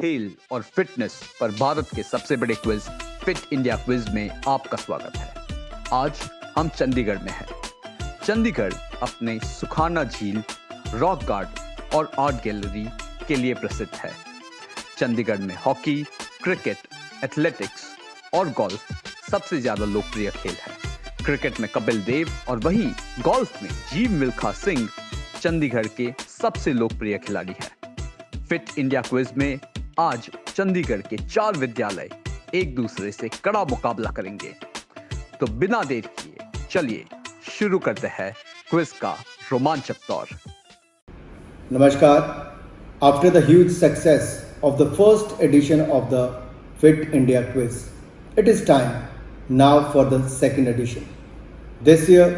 खेल और फिटनेस पर भारत के सबसे बड़े क्विज फिट इंडिया क्विज में आपका स्वागत है। आज हम चंडीगढ़ में हैं। चंडीगढ़ अपने सुखाना झील, रॉक गार्डन और आर्ट गैलरी के लिए प्रसिद्ध है। चंडीगढ़ में हॉकी, क्रिकेट, एथलेटिक्स और गोल्फ सबसे ज्यादा लोकप्रिय खेल है। क्रिकेट में कपिल देव और वहीं गोल्फ में जीव मिल्खा सिंह चंडीगढ़ के सबसे लोकप्रिय खिलाड़ी हैं। फिट इंडिया क्विज में आज चंडीगढ़ के 4 विद्यालय एक दूसरे से कड़ा मुकाबला करेंगे। तो बिना देर किए चलिए शुरू करते हैं क्विज का रोमांचक दौर। Namaskar. After the huge success of the first edition of the Fit India Quiz, it is time now for the second edition. This year,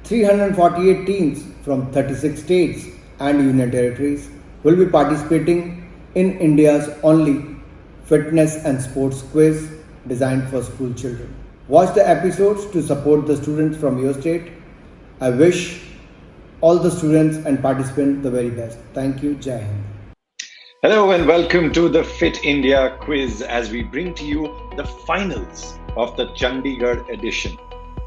348 teams from 36 states and union territories will be participating in India's only fitness and sports quiz designed for school children. Watch the episodes to support the students from your state. I wish all the students and participants the very best. Thank you. Jai Hind. Hello and welcome to the Fit India Quiz as we bring to you the finals of the Chandigarh edition.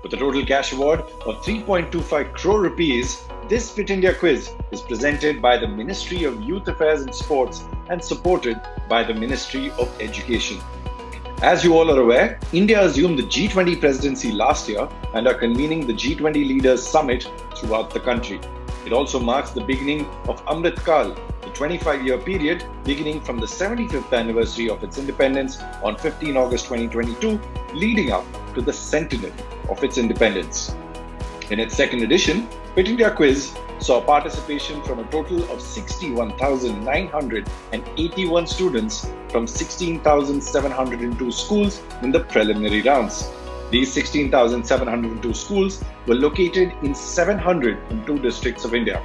With a total cash award of 3.25 crore rupees, this Fit India Quiz is presented by the Ministry of Youth Affairs and Sports and supported by the Ministry of Education. As you all are aware, India assumed the G20 presidency last year and are convening the G20 Leaders Summit throughout the country. It also marks the beginning of Amrit Kal, the 25-year period beginning from the 75th anniversary of its independence on 15 August 2022, leading up to the centenary of its independence. In its second edition, Fit India Quiz saw participation from a total of 61,981 students from 16,702 schools in the preliminary rounds. These 16,702 schools were located in 702 districts of India.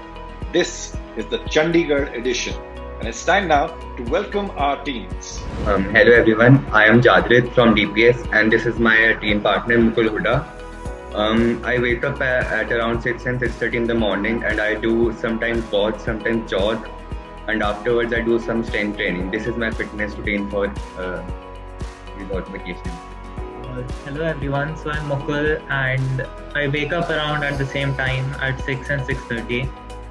This is the Chandigarh edition, and it's time now to welcome our teams. Hello everyone, I am Jadrit from DPS and this is my team partner Mukul Huda. I wake up at around 6 and 6:30 in the morning and I do sometimes watch, sometimes jog, and afterwards I do some strength training. This is my fitness routine for without vacation. Hello everyone, so I'm Mukul and I wake up around at the same time at 6 and 6:30.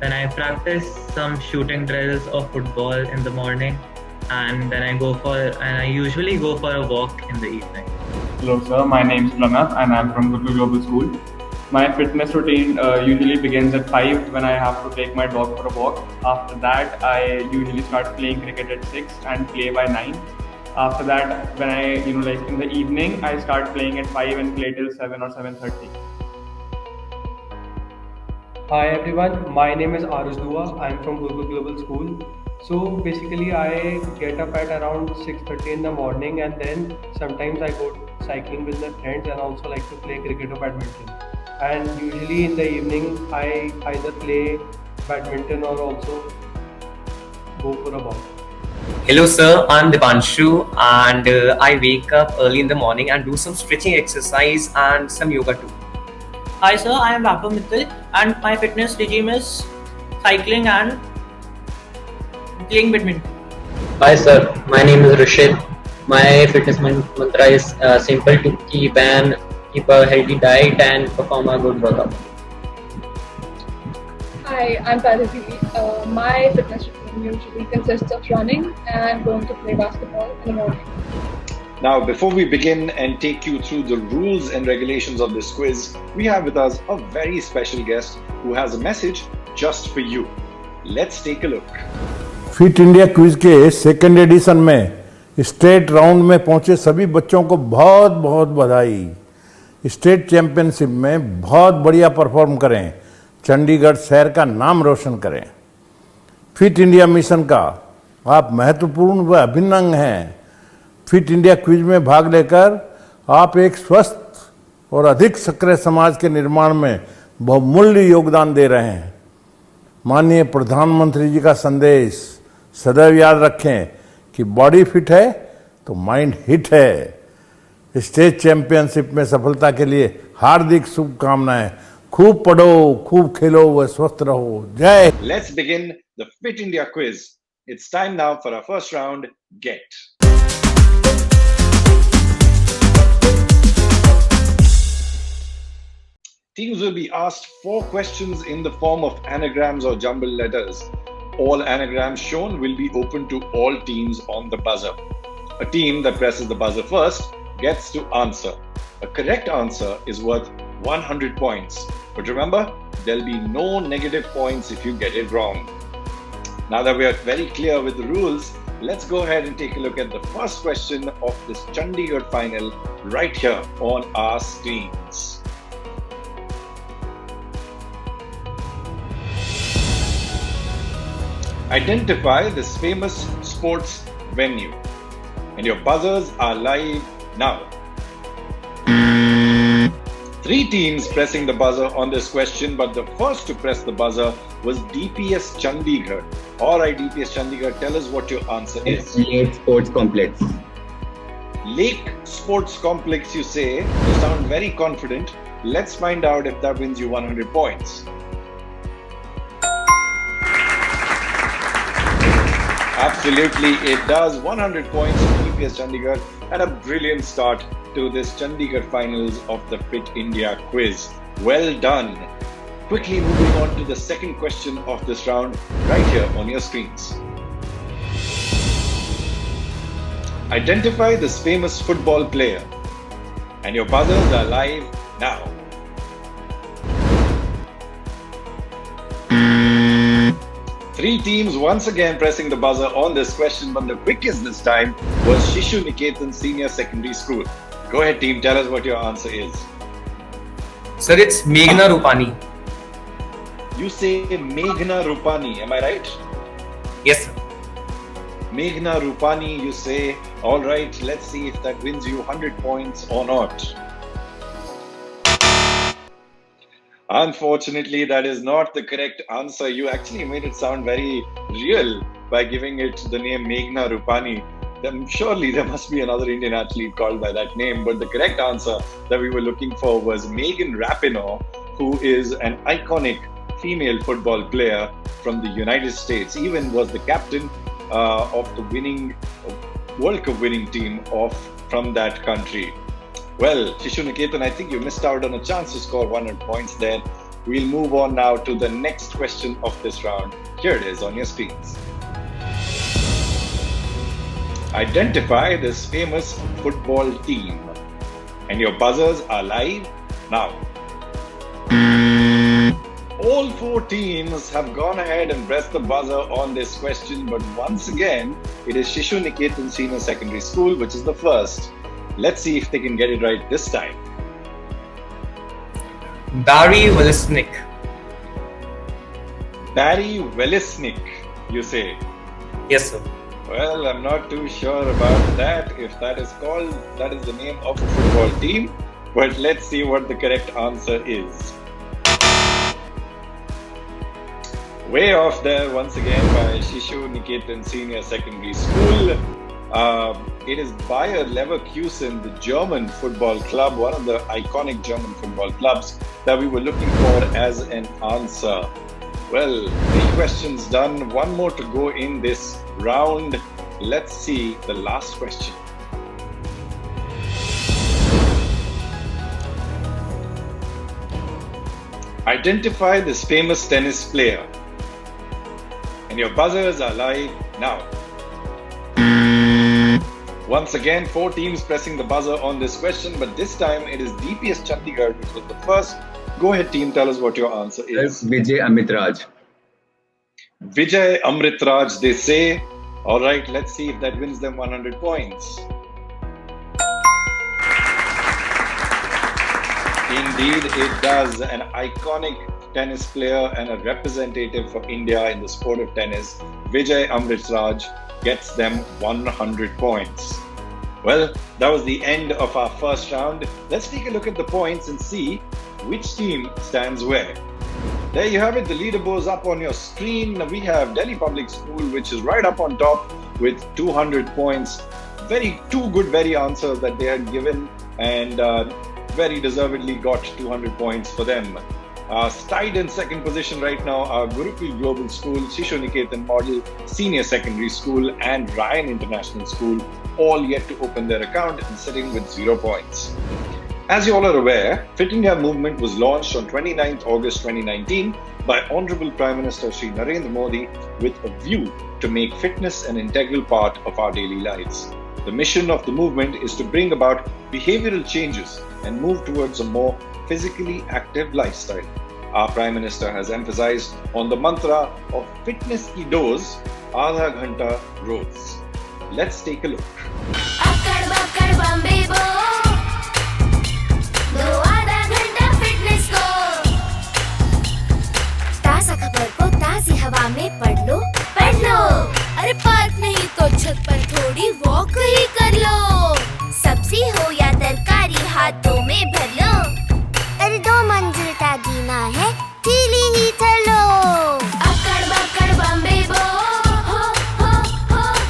Then I practice some shooting drills of football in the morning, and then I usually go for a walk in the evening. Hello sir, my name is Pranav and I am from Guru Global School. My fitness routine usually begins at 5 when I have to take my dog for a walk. After that, I usually start playing cricket at 6 and play by 9. After that, when I, in the evening, I start playing at 5 and play till 7 or 7:30. Hi everyone, my name is Arush Dua. I am from Guru Global School. So basically I get up at around 6:30 in the morning and then sometimes I go cycling with my friends and also like to play cricket or badminton. And usually in the evening I either play badminton or also go for a walk. Hello sir, I'm Dipanshu and I wake up early in the morning and do some stretching exercise and some yoga too. Hi sir, I am Rapa Mittal and my fitness regime is cycling and playing badminton. Hi sir, my name is Rashid. My fitness mantra is simple: to keep a healthy diet and perform a good workout. Hi, I'm Parvati. My fitness routine usually consists of running and going to play basketball in the morning. Now, before we begin and take you through the rules and regulations of this quiz, we have with us a very special guest who has a message just for you. Let's take a look. Fit India quiz के second edition में state round में पहुंचे सभी बच्चों को बहुत बहुत बधाई। स्टेट चैंपियनशिप में बहुत बढ़िया परफॉर्म करें, चंडीगढ़ शहर का नाम रोशन करें। फिट इंडिया मिशन का आप महत्वपूर्ण व अभिन्न अंग हैं। फिट इंडिया क्विज में भाग लेकर आप एक स्वस्थ और अधिक सक्रिय समाज के निर्माण में बहुमूल्य योगदान दे रहे हैं। माननीय प्रधानमंत्री जी का संदेश सदैव याद रखें कि बॉडी फिट है तो माइंड हिट है। स्टेट चैंपियनशिप में सफलता के लिए हार्दिक शुभकामनाएं। खूब पढ़ो, खूब खेलो व स्वस्थ रहो। जय। Let's begin the Fit India Quiz It's time now for our first round, Get. Teams will be asked 4 questions in the form of anagrams or jumbled letters. All anagrams shown will be open to all teams on the buzzer. A team that presses the buzzer first gets to answer. A correct answer is worth 100 points. But remember, there'll be no negative points if you get it wrong. Now that we are very clear with the rules, let's go ahead and take a look at the first question of this Chandigarh final right here on our screens. Identify this famous sports venue. And your buzzers are live now. 3 teams pressing the buzzer on this question, but the first to press the buzzer was DPS Chandigarh. Alright, DPS Chandigarh, tell us what your answer is. Lake Sports Complex. Lake Sports Complex, you say. You sound very confident. Let's find out if that wins you 100 points. Absolutely, it does. 100 points to DPS Chandigarh and a brilliant start to this Chandigarh finals of the Fit India quiz. Well done. Quickly moving on to the second question of this round right here on your screens. Identify this famous football player. And your buzzers are live now. Three teams once again pressing the buzzer on this question, but the quickest this time was Shishu Niketan Senior Secondary School. Go ahead, team, tell us what your answer is. Sir, it's Meghna Rupani. You say Meghna Rupani, am I right? Yes, sir. Meghna Rupani, you say. Alright, let's see if that wins you 100 points or not. Unfortunately, that is not the correct answer. You actually made it sound very real by giving it the name Meghna Rupani. Then surely there must be another Indian athlete called by that name. But the correct answer that we were looking for was Megan Rapinoe, who is an iconic female football player from the United States. Even was the captain of the winning World Cup winning team from that country. Well, Shishu Niketan, I think you missed out on a chance to score 100 points there. We'll move on now to the next question of this round. Here it is on your screens. Identify this famous football team. And your buzzers are live now. All 4 teams have gone ahead and pressed the buzzer on this question, but once again, it is Shishu Niketan Senior Secondary School, which is the first. Let's see if they can get it right this time. Barry Velisnik. Barry Velisnik, you say? Yes, sir. Well, I'm not too sure about that, if that is the name of a football team. But let's see what the correct answer is. Way off there once again by Shishu Niketan Senior Secondary School. It is Bayer Leverkusen, the German football club, one of the iconic German football clubs that we were looking for as an answer. Well, 3 questions done, 1 more to go in this round. Let's see the last question. Identify this famous tennis player. And your buzzers are live now. Once again, 4 teams pressing the buzzer on this question, but this time it is DPS Chandigarh, which was the first. Go ahead, team, tell us what your answer is. Vijay Amritraj. Vijay Amritraj, they say. Alright, let's see if that wins them 100 points. Indeed, it does. An iconic tennis player and a representative for India in the sport of tennis, Vijay Amritraj, gets them 100 points. Well, that was the end of our first round. Let's take a look at the points and see which team stands where. There you have it, the leaderboards up on your screen. We have Delhi Public School, which is right up on top with 200 points. Two good answers that they had given, and very deservedly got 200 points for them. Tied in second position right now are Gurukul Global School, Shishu Niketan Model Senior Secondary School, and Ryan International School, all yet to open their account and sitting with 0 points. As you all are aware, Fit India movement was launched on 29th August 2019 by Honorable Prime Minister Shri Narendra Modi with a view to make fitness an integral part of our daily lives. The mission of the movement is to bring about behavioral changes and move towards a more physically active lifestyle. Our Prime Minister has emphasized on the mantra of fitness ki dose, Aadha Ghanta Roz. Let's take a look. हवा में पढ़ लो अरे park नहीं तो छत पर थोड़ी walk ही कर लो सब्जी हो या तरकारी हाथों में भर लो अरे 2 मंजिल का जीना है सीढ़ी ही चलो अकड़ बकड़ बम्बे बो हो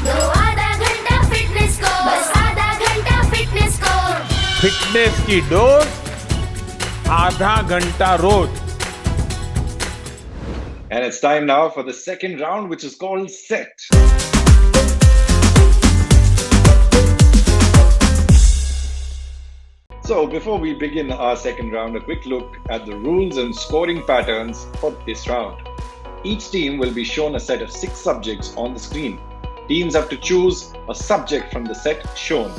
दो आधा घंटा फिटनेस को बस आधा घंटा फिटनेस को फिटनेस की डोज आधा घंटा रोज. And it's time now for the second round, which is called Set. So before we begin our second round, a quick look at the rules and scoring patterns for this round. Each team will be shown a set of 6 subjects on the screen. Teams have to choose a subject from the set shown.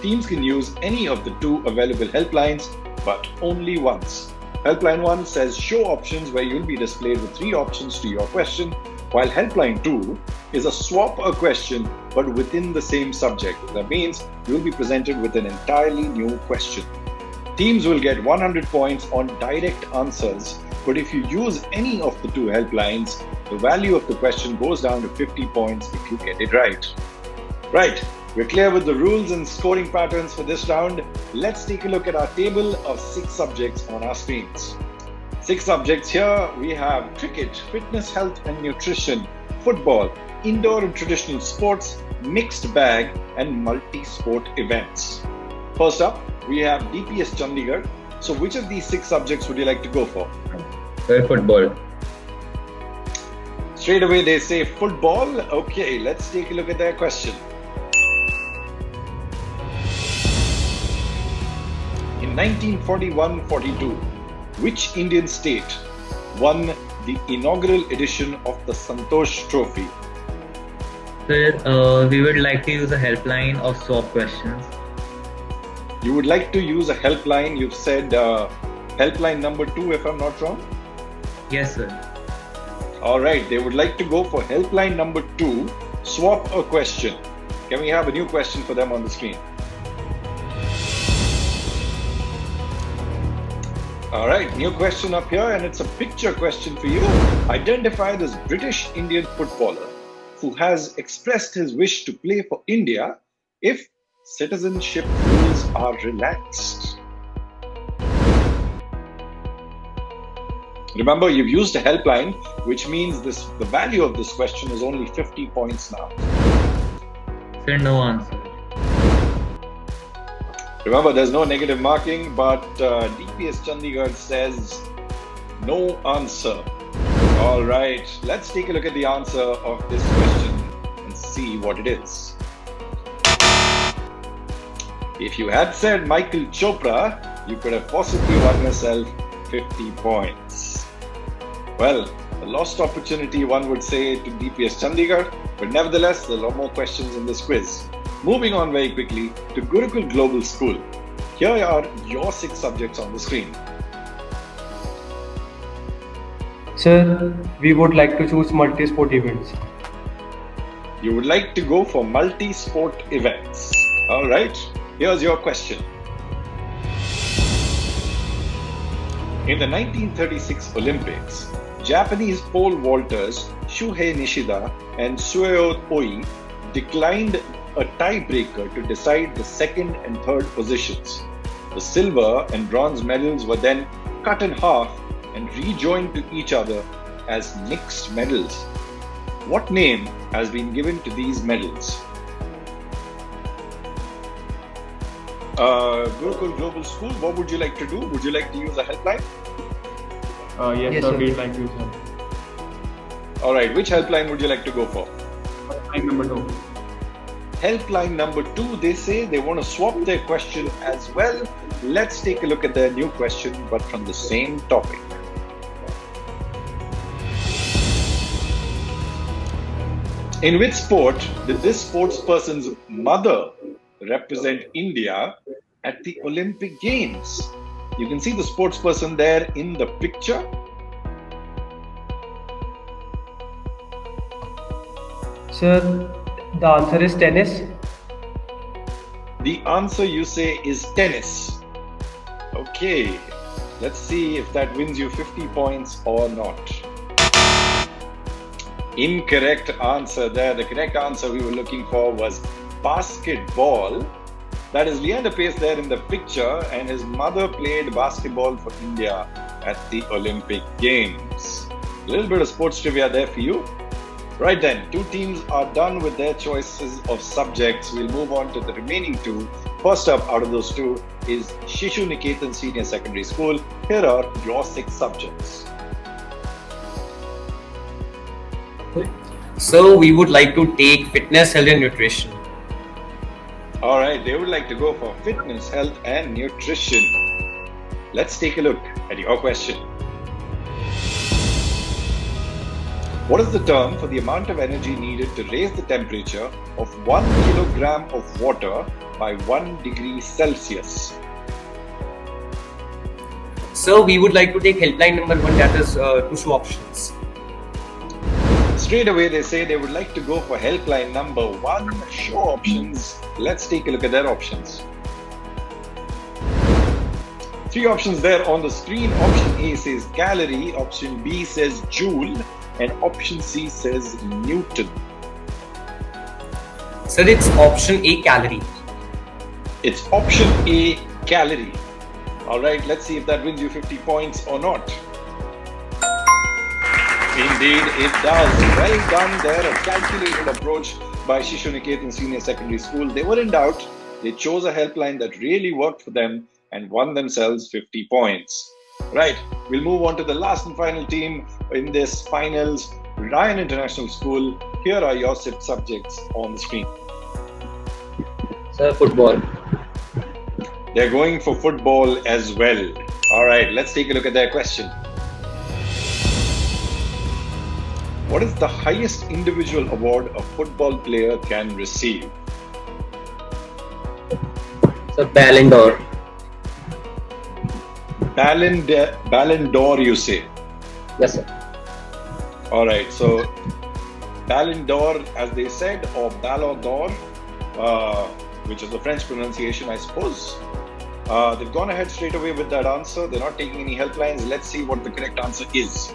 Teams can use any of the 2 available helplines, but only once. Helpline 1 says show options, where you'll be displayed with 3 options to your question, while Helpline 2 is a swap a question but within the same subject. That means you'll be presented with an entirely new question. Teams will get 100 points on direct answers, but if you use any of the 2 helplines, the value of the question goes down to 50 points if you get it right. Right. We're clear with the rules and scoring patterns for this round. Let's take a look at our table of 6 subjects on our screens. 6 subjects here. We have cricket, fitness, health and nutrition, football, indoor and traditional sports, mixed bag and multi-sport events. First up, we have DPS Chandigarh. So which of these 6 subjects would you like to go for? Football. Straight away they say football. Okay, let's take a look at their question. In 1941-42, which Indian state won the inaugural edition of the Santosh Trophy? Sir, we would like to use a helpline of swap questions. You would like to use a helpline. You've said helpline number 2, if I'm not wrong? Yes, sir. All right, they would like to go for helpline number 2, swap a question. Can we have a new question for them on the screen? All right, new question up here, and it's a picture question for you. Identify this British Indian footballer who has expressed his wish to play for India if citizenship rules are relaxed. Remember, you've used a helpline, which means the value of this question is only 50 points now. Sir, no answer. Remember, there's no negative marking, but DPS Chandigarh says no answer. All right, let's take a look at the answer of this question and see what it is. If you had said Michael Chopra, you could have possibly won yourself 50 points. Well, a lost opportunity, one would say, to DPS Chandigarh, but nevertheless, there are a lot more questions in this quiz. Moving on very quickly to Gurukul Global School. Here are your 6 subjects on the screen. Sir, we would like to choose multi-sport events. You would like to go for multi-sport events. All right, here's your question. In the 1936 Olympics, Japanese pole vaulters Shuhei Nishida and Sueo Oi declined a tiebreaker to decide the 2nd and 3rd positions. The silver and bronze medals were then cut in half and rejoined to each other as mixed medals. What name has been given to these medals? Gurukul Global School, what would you like to do? Would you like to use a helpline? Yes, Yes, sir. sir. We'd like to sir. All right, which helpline would you like to go for? Line number 2. Helpline number 2, they say they want to swap their question as well. Let's take a look at their new question, but from the same topic. In which sport did this sportsperson's mother represent India at the Olympic Games? You can see the sportsperson there in the picture. Sir, the answer is tennis. The answer you say is tennis. Okay, let's see if that wins you 50 points or not. Incorrect answer there. The correct answer we were looking for was basketball. That is Leander Pace there in the picture, and his mother played basketball for India at the Olympic Games. A little bit of sports trivia there for you. Right then, 2 teams are done with their choices of subjects. We'll move on to the remaining 2. First up out of those 2 is Shishu Niketan Senior Secondary School. Here are your 6 subjects. So we would like to take fitness, health and nutrition. All right, they would like to go for fitness, health and nutrition. Let's take a look at your question. What is the term for the amount of energy needed to raise the temperature of 1 kilogram of water by 1 degree Celsius? So we would like to take helpline number 1, that is to show options. Straight away, they say they would like to go for helpline number 1, show options. Let's take a look at their options. 3 options there on the screen. Option A says calorie, option B says joule, and option C says Newton. So it's option A, calorie. It's option A, calorie. All right, let's see if that wins you 50 points or not. Indeed, it does. Well done there. A calculated approach by Shishu Niketan Senior Secondary School. They were in doubt. They chose a helpline that really worked for them and won themselves 50 points. Right, we'll move on to the last and final team in this finals, Ryan International School. Here are your 6 subjects on the screen. Sir, football. They're going for football as well. All right, let's take a look at their question. What is the highest individual award a football player can receive? Sir, Ballon d'Or. Ballon d'Or, you say? Yes, sir. All right, so Ballon d'Or, as they said, or Ballon d'Or, which is the French pronunciation, I suppose. They've gone ahead straight away with that answer. They're not taking any helplines. Let's see what the correct answer is.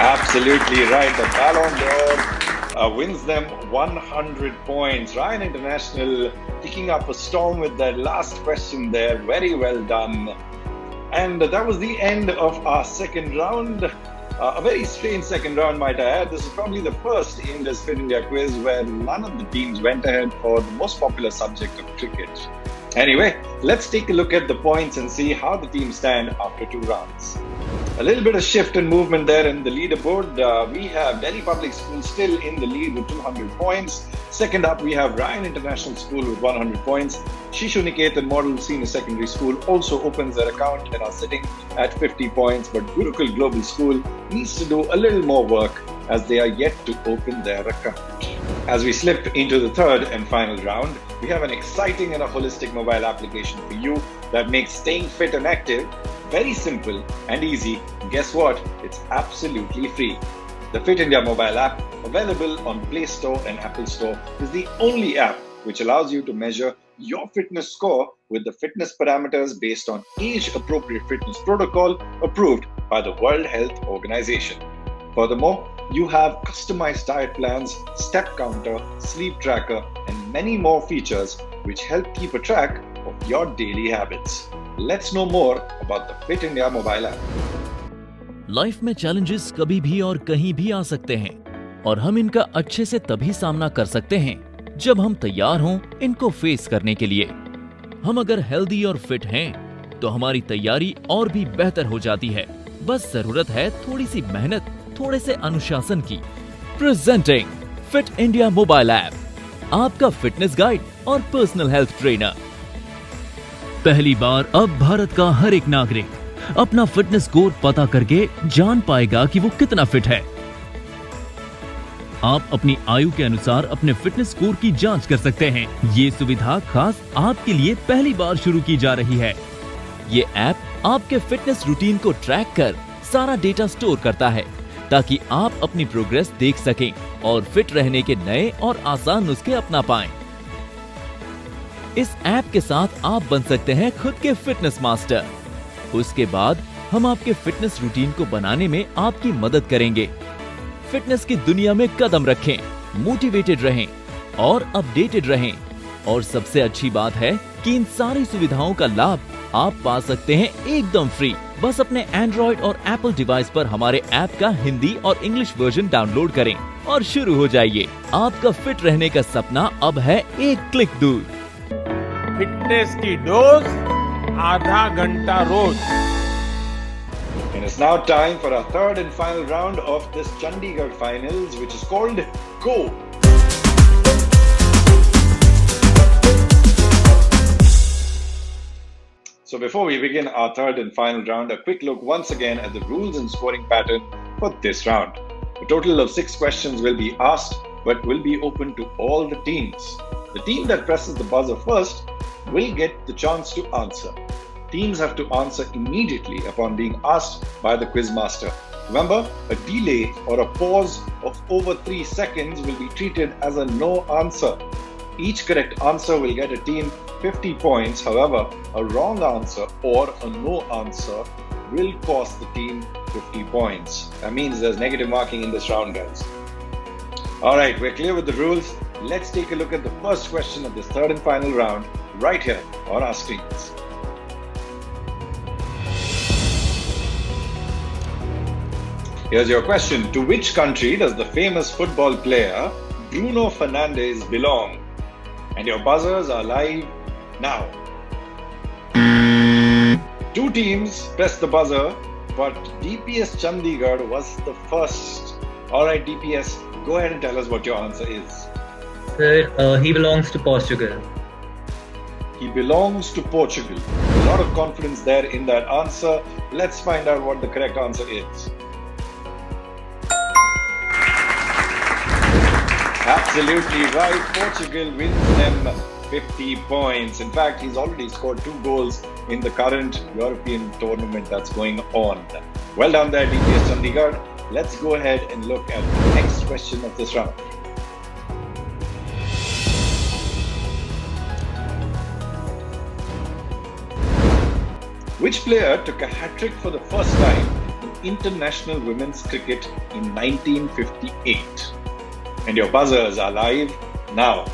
Absolutely right. The Ballon d'Or wins them 100 points. Ryan International picking up a storm with that last question there. Very well done. And that was the end of our second round. A very strange second round, might I add. This is probably the first in this Fit India quiz where none of the teams went ahead for the most popular subject of cricket. Anyway, let's take a look at the points and see how the teams stand after 2 rounds. A little bit of shift and movement there in the leaderboard. We have Delhi Public School still in the lead with 200 points. Second up, we have Ryan International School with 100 points. Shishu Niketan Model Senior Secondary School also opens their account and are sitting at 50 points. But Gurukul Global School needs to do a little more work as they are yet to open their account. As we slip into the third and final round, we have an exciting and a holistic mobile application for you that makes staying fit and active very simple and easy. Guess what? It's absolutely free. The Fit India mobile app, available on Play Store and Apple Store, is the only app which allows you to measure your fitness score with the fitness parameters based on age-appropriate fitness protocol approved by the World Health Organization. Furthermore, you have customized diet plans, step counter, sleep tracker, and many more features which help keep a track of your daily habits. Let's know more about the Fit India mobile app. Life में challenges कभी भी और कहीं भी आ सकते हैं और हम इनका अच्छे से तभी सामना कर सकते हैं जब हम तैयार हों इनको फेस करने के लिए। हम अगर हेल्दी और फिट हैं, तो हमारी तैयारी और भी बेहतर हो जाती है। बस जरूरत है थोड़ी सी मेहनत, थोड़े से अनुशासन की। Presenting fit India mobile app, आपका फिटनेस गाइड और पर्सनल हेल्थ ट्रेनर। पहली बार अब भारत का हर एक नागरिक अपना फिटनेस स्कोर पता करके जान पाएगा कि वो कितना फिट है। आप अपनी आयु के अनुसार अपने फिटनेस स्कोर की जांच कर सकते हैं। ये सुविधा खास आपके लिए पहली बार शुरू की जा रही है। ये ऐप आपके फिटनेस रूटीन को ट्रैक कर सारा डेटा स्टोर करता है, ताकि आप अपनी प्रोग्रेस देख सकें और फिट रहने के नए और आसान नुस्खे अपना पाएं। इस ऐप के साथ आप बन सकते हैं खुद के फिटनेस मास्टर। उसके बाद हम आपके फिटनेस रूटीन को बनाने में आपकी मदद करेंगे। फिटनेस की दुनिया में कदम रखें, मोटिवेटेड रहें और अपडेटेड रहें। और सबसे अच्छी बात है कि इन सारी सुविधाओं का लाभ आप पा सकते हैं एकदम फ्री। बस अपने एंड्रॉइड और एप्पल डिवाइस पर हमारे ऐप का हिंदी और इंग्लिश वर्जन डाउनलोड करें और शुरू हो जाइए। आपका फिट रहने का सपना अब है एक क्लिक दूर। फिटनेस की डोज आधा घंटा रोज। And it's now time for our third and final round of this Chandigarh finals, which is called Go. So before we begin our third and final round, a quick look once again at the rules and scoring pattern for this round. A total of 6 questions will be asked, but will be open to all the teams. The team that presses the buzzer first will get the chance to answer. Teams have to answer immediately upon being asked by the quizmaster. Remember, a delay or a pause of over 3 seconds will be treated as a no answer. Each correct answer will get a team 50 points. However, a wrong answer or a no answer will cost the team 50 points. That means there's negative marking in this round, guys. Alright, we're clear with the rules. Let's take a look at the first question of this third and final round right here on our screens. Here's your question. To which country does the famous football player Bruno Fernandes belong? And your buzzers are live now. 2 teams pressed the buzzer, but DPS Chandigarh was the first. Alright, DPS, go ahead and tell us what your answer is. Sir, he belongs to Portugal. He belongs to Portugal. A lot of confidence there in that answer. Let's find out what the correct answer is. Absolutely right. Portugal wins them 50 points. In fact, he's already scored 2 goals in the current European tournament that's going on. Well done there, DPS Chandigarh. Let's go ahead and look at the next question of this round. Which player took a hat-trick for the first time in international women's cricket in 1958? And your buzzers are live now.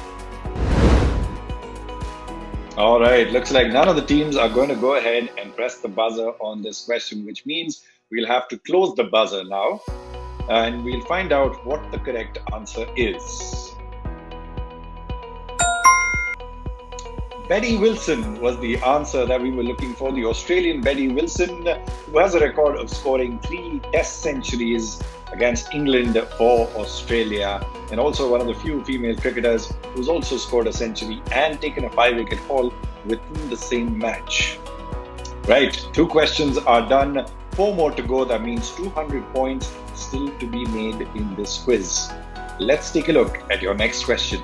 Alright, looks like none of the teams are going to go ahead and press the buzzer on this question, which means we'll have to close the buzzer now and we'll find out what the correct answer is. Betty Wilson was the answer that we were looking for. The Australian Betty Wilson, who has a record of scoring 3 Test centuries against England for Australia, and also one of the few female cricketers who's also scored a century and taken a 5-wicket haul within the same match. Right, 2 questions are done, 4 more to go. That means 200 points still to be made in this quiz. Let's take a look at your next question.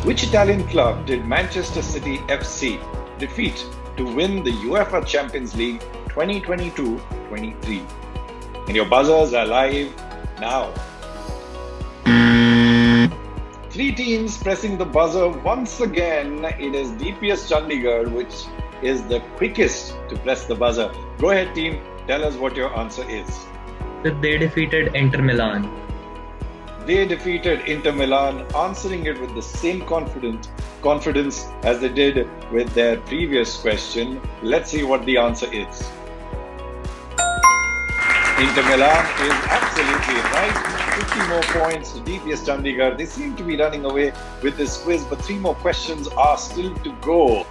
Which Italian club did Manchester City FC defeat to win the UEFA Champions League 2022-23? And your buzzers are live now. 3 teams pressing the buzzer once again. It is DPS Chandigarh which is the quickest to press the buzzer. Go ahead, team. Tell us what your answer is. So they defeated Inter Milan. They defeated Inter Milan, answering it with the same confidence as they did with their previous question. Let's see what the answer is. Inter Milan is absolutely right. 50 more points to DPS Chandigarh. They seem to be running away with this quiz, but 3 more questions are still to go.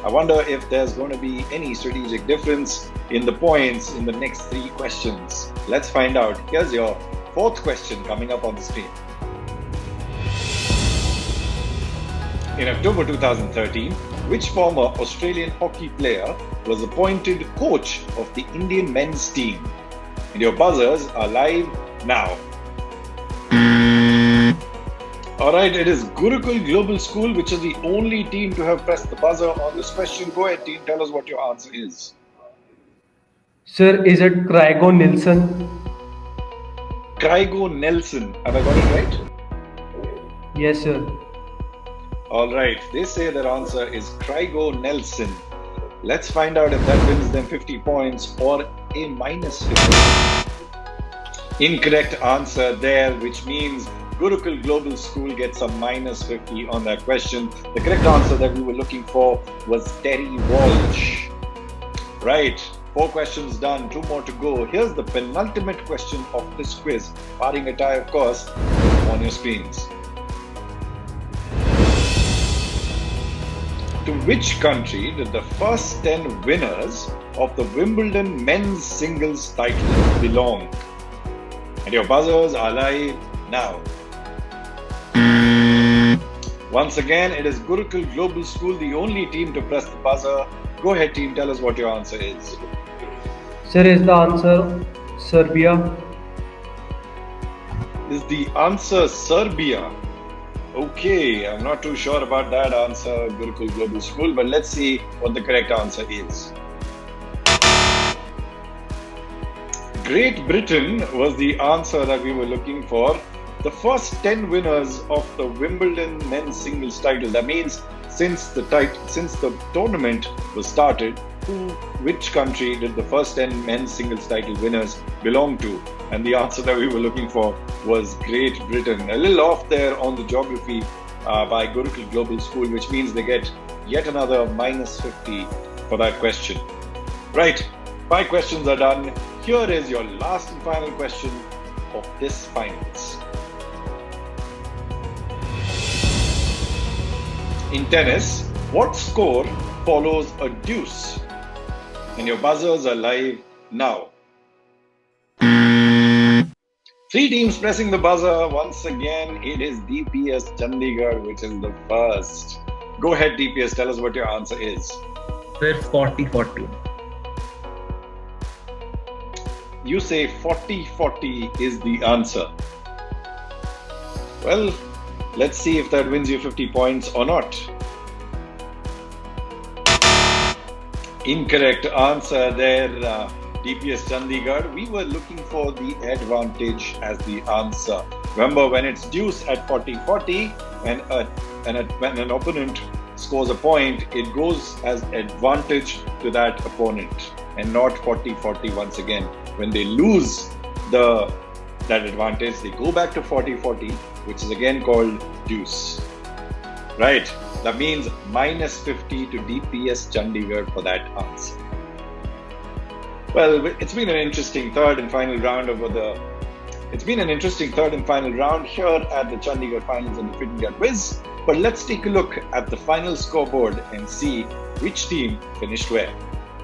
I wonder if there's going to be any strategic difference in the points in the next 3 questions. Let's find out. Here's your 4th question coming up on the screen. In October 2013, which former Australian hockey player was appointed coach of the Indian men's team? And your buzzers are live now. Alright, it is Gurukul Global School, which is the only team to have pressed the buzzer on this question. Go ahead, team, tell us what your answer is. Sir, is it Craigo Nilsson? Craigo Nelson. Have I got it right? Yes, sir. Alright, they say their answer is Craigo Nelson. Let's find out if that wins them 50 points or a minus 50. Incorrect answer there, which means Gurukul Global School gets a minus 50 on that question. The correct answer that we were looking for was Terry Walsh. Right, 4 questions done, 2 more to go. Here's the penultimate question of this quiz, barring a tie, of course, on your screens. To which country did the first 10 winners of the Wimbledon men's singles title belong? And your buzzers are live now. Once again, it is Gurukul Global School, the only team to press the buzzer. Go ahead, team, tell us what your answer is. Sir, is the answer Serbia? Is the answer Serbia? Okay, I'm not too sure about that answer, Gurukul Global School, but let's see what the correct answer is. Great Britain was the answer that we were looking for. The first 10 winners of the Wimbledon men's singles title. That means since the tournament was started, which country did the first 10 men's singles title winners belong to? And the answer that we were looking for was Great Britain. A little off there on the geography by Gurukul Global School, which means they get yet another minus 50 for that question. Right, 5 questions are done. Here is your last and final question of this finals. In tennis, what score follows a deuce? And your buzzers are live now. 3 teams pressing the buzzer. Once again, it is DPS Chandigarh, which is the first. Go ahead, DPS, tell us what your answer is. Sir, 40-40. You say 40-40 is the answer. Well, let's see if that wins you 50 points or not. Incorrect answer there, DPS Chandigarh. We were looking for the advantage as the answer. Remember, when it's deuce at 40-40 and when an opponent scores a point, it goes as advantage to that opponent and not 40-40 once again. When they lose that advantage, they go back to 40-40, which is again called deuce. Right, that means minus 50 to DPS Chandigarh for that answer. Well, it's been an interesting third and final round here at the Chandigarh Finals and the Fit India Quiz. But let's take a look at the final scoreboard and see which team finished where.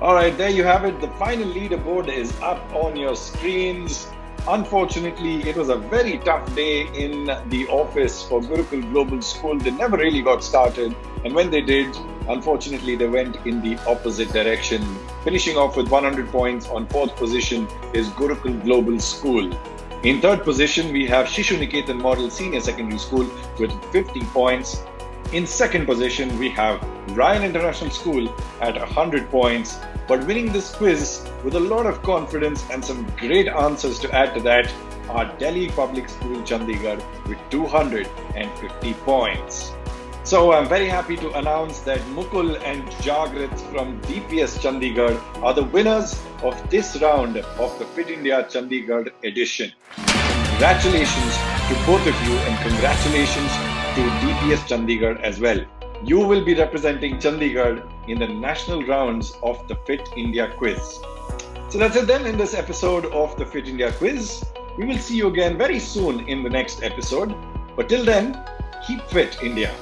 Alright, there you have it. The final leaderboard is up on your screens. Unfortunately, it was a very tough day in the office for Gurukul Global School. They never really got started, and when they did, unfortunately, they went in the opposite direction. Finishing off with 100 points on 4th position is Gurukul Global School. In 3rd position, we have Shishu Niketan Model Senior Secondary School with 50 points. In 2nd position, we have Ryan International School at 100 points. But winning this quiz with a lot of confidence and some great answers to add to that are Delhi Public School Chandigarh with 250 points. So I'm very happy to announce that Mukul and Jagrit from DPS Chandigarh are the winners of this round of the Fit India Chandigarh edition. Congratulations to both of you and congratulations to DPS Chandigarh as well. You will be representing Chandigarh in the national rounds of the Fit India Quiz. So that's it then in this episode of the Fit India Quiz. We will see you again very soon in the next episode. But till then, keep fit, India.